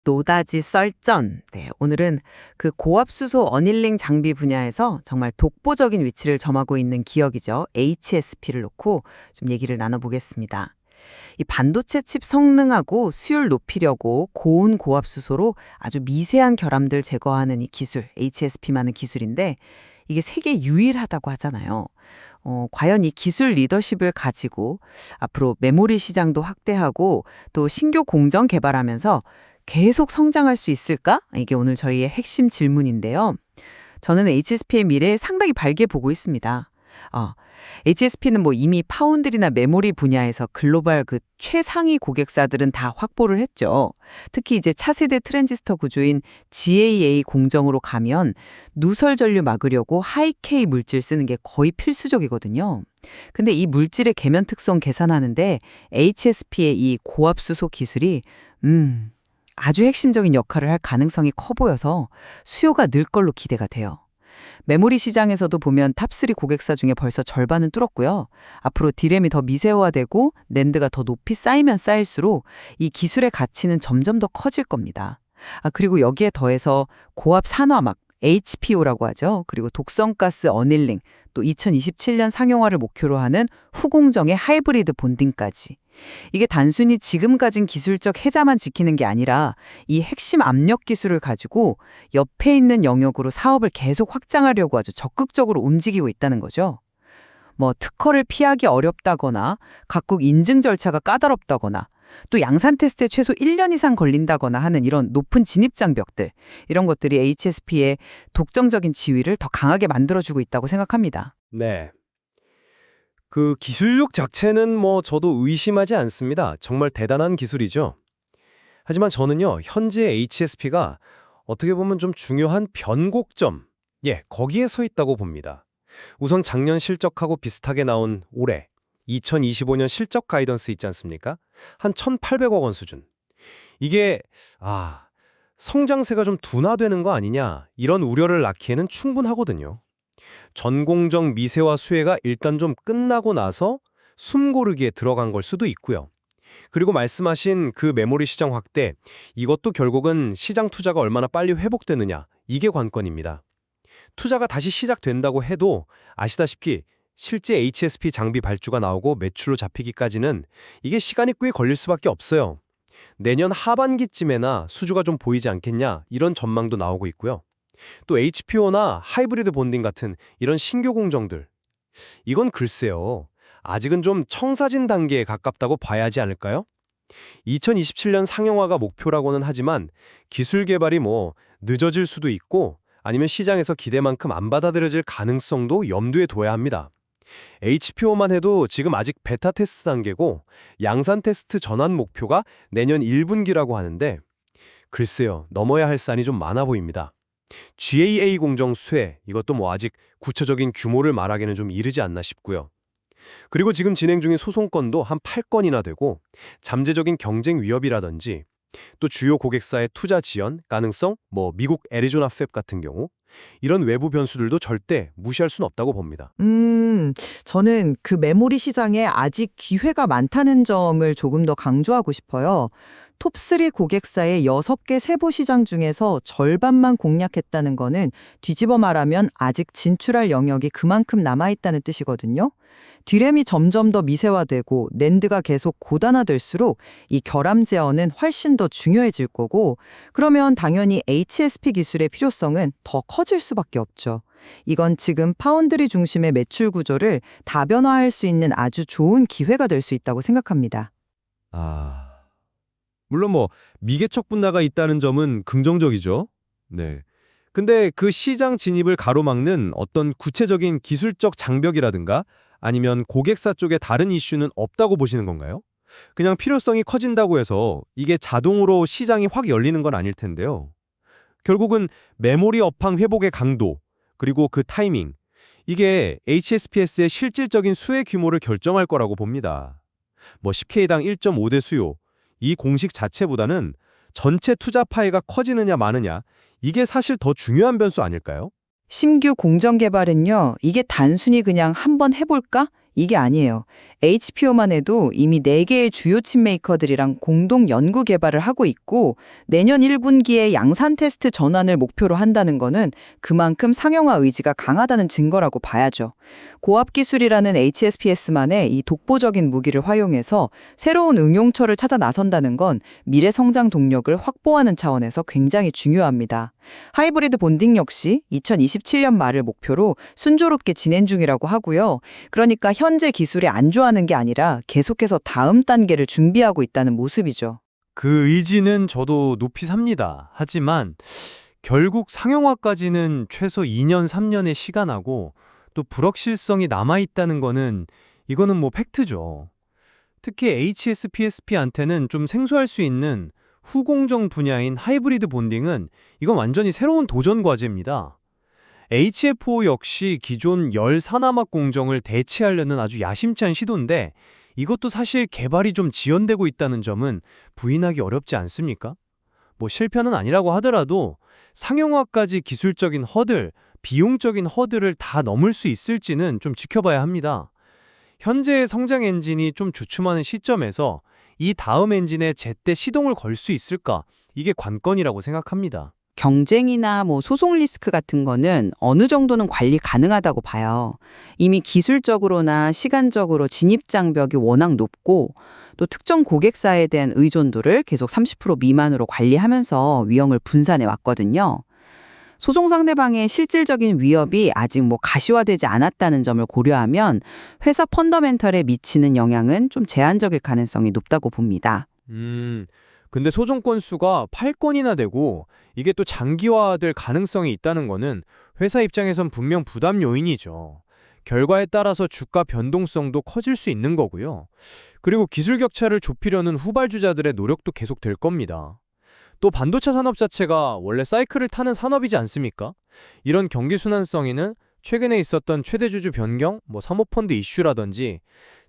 노다지 썰전. 네, 오늘은 그 고압수소 어닐링 장비 분야에서 정말 독보적인 위치를 점하고 있는 기업이죠. HSP를 놓고 좀 얘기를 나눠보겠습니다. 이 반도체 칩 성능하고 수율 높이려고 고온 고압수소로 아주 미세한 결함들 제거하는 이 기술, HSP만의 기술인데 이게 세계 유일하다고 하잖아요. 과연 이 기술 리더십을 가지고 앞으로 메모리 시장도 확대하고 또 신규 공정 개발하면서 계속 성장할 수 있을까? 이게 오늘 저희의 핵심 질문인데요. 저는 HSP의 미래에 상당히 밝게 보고 있습니다. HSP는 뭐 이미 파운드리나 메모리 분야에서 글로벌 그 최상위 고객사들은 다 확보를 했죠. 특히 이제 차세대 트랜지스터 구조인 GAA 공정으로 가면 누설 전류 막으려고 하이K 물질 쓰는 게 거의 필수적이거든요. 근데 이 물질의 계면 특성 계산하는데 HSP의 이 고압수소 기술이 아주 핵심적인 역할을 할 가능성이 커 보여서 수요가 늘 걸로 기대가 돼요. 메모리 시장에서도 보면 탑3 고객사 중에 벌써 절반은 뚫었고요. 앞으로 디램이 더 미세화되고 낸드가 더 높이 쌓이면 쌓일수록 이 기술의 가치는 점점 더 커질 겁니다. 그리고 여기에 더해서 고압 산화막, HPO라고 하죠. 그리고 독성가스 어닐링, 또 2027년 상용화를 목표로 하는 후공정의 하이브리드 본딩까지. 이게 단순히 지금 가진 기술적 혜자만 지키는 게 아니라 이 핵심 압력 기술을 가지고 옆에 있는 영역으로 사업을 계속 확장하려고 아주 적극적으로 움직이고 있다는 거죠. 뭐 특허를 피하기 어렵다거나 각국 인증 절차가 까다롭다거나 또 양산 테스트에 최소 1년 이상 걸린다거나 하는 이런 높은 진입 장벽들, 이런 것들이 HSP의 독점적인 지위를 더 강하게 만들어주고 있다고 생각합니다. 네. 그 기술력 자체는 뭐 저도 의심하지 않습니다. 정말 대단한 기술이죠. 하지만 저는요, 현재 HSP가 어떻게 보면 좀 중요한 변곡점, 거기에 서 있다고 봅니다. 우선 작년 실적하고 비슷하게 나온 올해 2025년 실적 가이던스 있지 않습니까? 한 1,800억 원 수준. 이게 성장세가 좀 둔화되는 거 아니냐, 이런 우려를 낳기에는 충분하거든요. 전공정 미세화 수혜가 일단 좀 끝나고 나서 숨고르기에 들어간 걸 수도 있고요. 그리고 말씀하신 그 메모리 시장 확대, 이것도 결국은 시장 투자가 얼마나 빨리 회복되느냐, 이게 관건입니다. 투자가 다시 시작된다고 해도 아시다시피 실제 HSP 장비 발주가 나오고 매출로 잡히기까지는 이게 시간이 꽤 걸릴 수밖에 없어요. 내년 하반기쯤에나 수주가 좀 보이지 않겠냐, 이런 전망도 나오고 있고요. 또 HPO나 하이브리드 본딩 같은 이런 신규 공정들, 이건 글쎄요, 아직은 좀 청사진 단계에 가깝다고 봐야 하지 않을까요? 2027년 상용화가 목표라고는 하지만 기술 개발이 뭐 늦어질 수도 있고 아니면 시장에서 기대만큼 안 받아들여질 가능성도 염두에 둬야 합니다. HPO만 해도 지금 아직 베타 테스트 단계고 양산 테스트 전환 목표가 내년 1분기라고 하는데 글쎄요, 넘어야 할 산이 좀 많아 보입니다. GAA 공정 수혜, 이것도 뭐 아직 구체적인 규모를 말하기는 좀 이르지 않나 싶고요. 그리고 지금 진행 중인 소송건도 한 8건이나 되고 잠재적인 경쟁 위협이라든지 또 주요 고객사의 투자 지연 가능성, 뭐 미국 애리조나 팹 같은 경우 이런 외부 변수들도 절대 무시할 수는 없다고 봅니다. 저는 그 메모리 시장에 아직 기회가 많다는 점을 조금 더 강조하고 싶어요. 톱3 고객사의 6개 세부 시장 중에서 절반만 공략했다는 거는 뒤집어 말하면 아직 진출할 영역이 그만큼 남아있다는 뜻이거든요. 디램이 점점 더 미세화되고 낸드가 계속 고단화될수록 이 결함 제어는 훨씬 더 중요해질 거고, 그러면 당연히 HSP 기술의 필요성은 더 커질 수밖에 없죠. 이건 지금 파운드리 중심의 매출 구조를 다변화할 수 있는 아주 좋은 기회가 될 수 있다고 생각합니다. 물론 뭐 미개척 분야가 있다는 점은 긍정적이죠. 네. 근데 그 시장 진입을 가로막는 어떤 구체적인 기술적 장벽이라든가 아니면 고객사 쪽에 다른 이슈는 없다고 보시는 건가요? 그냥 필요성이 커진다고 해서 이게 자동으로 시장이 확 열리는 건 아닐 텐데요. 결국은 메모리 업황 회복의 강도, 그리고 그 타이밍, 이게 HSPS의 실질적인 수혜 규모를 결정할 거라고 봅니다. 뭐 10K당 1.5대 수요, 이 공식 자체보다는 전체 투자 파이가 커지느냐 마느냐, 이게 사실 더 중요한 변수 아닐까요? 신규 공정 개발은요, 이게 단순히 그냥 한번 해볼까? 이게 아니에요. HPO만 해도 이미 4개의 주요 칩 메이커들이랑 공동 연구 개발을 하고 있고 내년 1분기에 양산 테스트 전환을 목표로 한다는 거는 그만큼 상용화 의지가 강하다는 증거라고 봐야죠. 고압 기술이라는 HSPS만의 이 독보적인 무기를 활용해서 새로운 응용처를 찾아 나선다는 건 미래 성장 동력을 확보하는 차원에서 굉장히 중요합니다. 하이브리드 본딩 역시 2027년 말을 목표로 순조롭게 진행 중이라고 하고요. 그러니까 현재 기술에 안주하는 게 아니라 계속해서 다음 단계를 준비하고 있다는 모습이죠. 그 의지는 저도 높이 삽니다. 하지만 결국 상용화까지는 최소 2년, 3년의 시간하고 또 불확실성이 남아있다는 거는 이거는 뭐 팩트죠. 특히 HSPSP한테는 좀 생소할 수 있는 후공정 분야인 하이브리드 본딩은 이건 완전히 새로운 도전 과제입니다. HFO 역시 기존 열 산화막 공정을 대체하려는 아주 야심찬 시도인데 이것도 사실 개발이 좀 지연되고 있다는 점은 부인하기 어렵지 않습니까? 뭐 실패는 아니라고 하더라도 상용화까지 기술적인 허들, 비용적인 허들을 다 넘을 수 있을지는 좀 지켜봐야 합니다. 현재의 성장 엔진이 좀 주춤하는 시점에서 이 다음 엔진에 제때 시동을 걸 수 있을까? 이게 관건이라고 생각합니다. 경쟁이나 뭐 소송 리스크 같은 거는 어느 정도는 관리 가능하다고 봐요. 이미 기술적으로나 시간적으로 진입 장벽이 워낙 높고 또 특정 고객사에 대한 의존도를 계속 30% 미만으로 관리하면서 위험을 분산해 왔거든요. 소송 상대방의 실질적인 위협이 아직 뭐 가시화되지 않았다는 점을 고려하면 회사 펀더멘털에 미치는 영향은 좀 제한적일 가능성이 높다고 봅니다. 근데 소송 건수가 8건이나 되고 이게 또 장기화될 가능성이 있다는 거는 회사 입장에선 분명 부담 요인이죠. 결과에 따라서 주가 변동성도 커질 수 있는 거고요. 그리고 기술 격차를 좁히려는 후발주자들의 노력도 계속될 겁니다. 또 반도체 산업 자체가 원래 사이클을 타는 산업이지 않습니까? 이런 경기순환성에는 최근에 있었던 최대주주 변경, 사모펀드 이슈라든지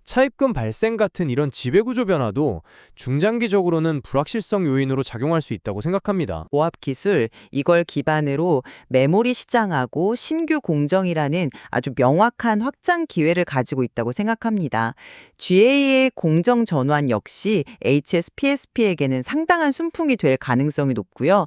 차입금 발생 같은 이런 지배구조 변화도 중장기적으로는 불확실성 요인으로 작용할 수 있다고 생각합니다. 고압 기술, 이걸 기반으로 메모리 시장하고 신규 공정이라는 아주 명확한 확장 기회를 가지고 있다고 생각합니다. GA의 공정 전환 역시 HSPSP에게는 상당한 순풍이 될 가능성이 높고요.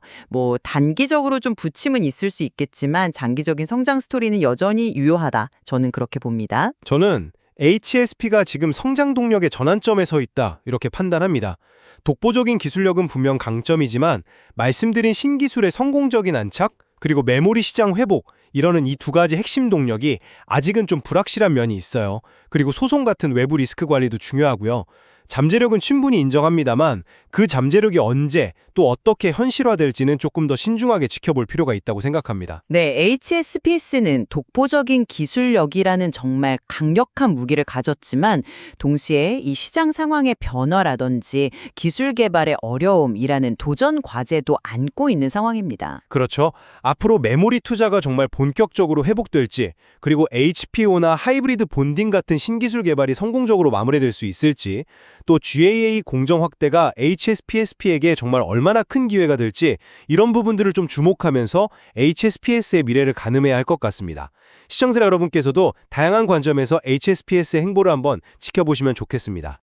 단기적으로 좀 부침은 있을 수 있겠지만 장기적인 성장 스토리는 여전히 유효하다. 저는 그렇게 봅니다. 저는 HSP가 지금 성장 동력의 전환점에 서 있다 이렇게 판단합니다. 독보적인 기술력은 분명 강점이지만 말씀드린 신기술의 성공적인 안착 그리고 메모리 시장 회복 이러는 이 두 가지 핵심 동력이 아직은 좀 불확실한 면이 있어요. 그리고 소송 같은 외부 리스크 관리도 중요하고요. 잠재력은 충분히 인정합니다만 그 잠재력이 언제 또 어떻게 현실화될지는 조금 더 신중하게 지켜볼 필요가 있다고 생각합니다. 네, HSPS는 독보적인 기술력이라는 정말 강력한 무기를 가졌지만 동시에 이 시장 상황의 변화라든지 기술 개발의 어려움이라는 도전 과제도 안고 있는 상황입니다. 그렇죠. 앞으로 메모리 투자가 정말 본격적으로 회복될지 그리고 HPO나 하이브리드 본딩 같은 신기술 개발이 성공적으로 마무리될 수 있을지 또 GAA 공정 확대가 HSPSP에게 정말 얼마나 큰 기회가 될지 이런 부분들을 좀 주목하면서 HSPS의 미래를 가늠해야 할 것 같습니다. 시청자 여러분께서도 다양한 관점에서 HSPS의 행보를 한번 지켜보시면 좋겠습니다.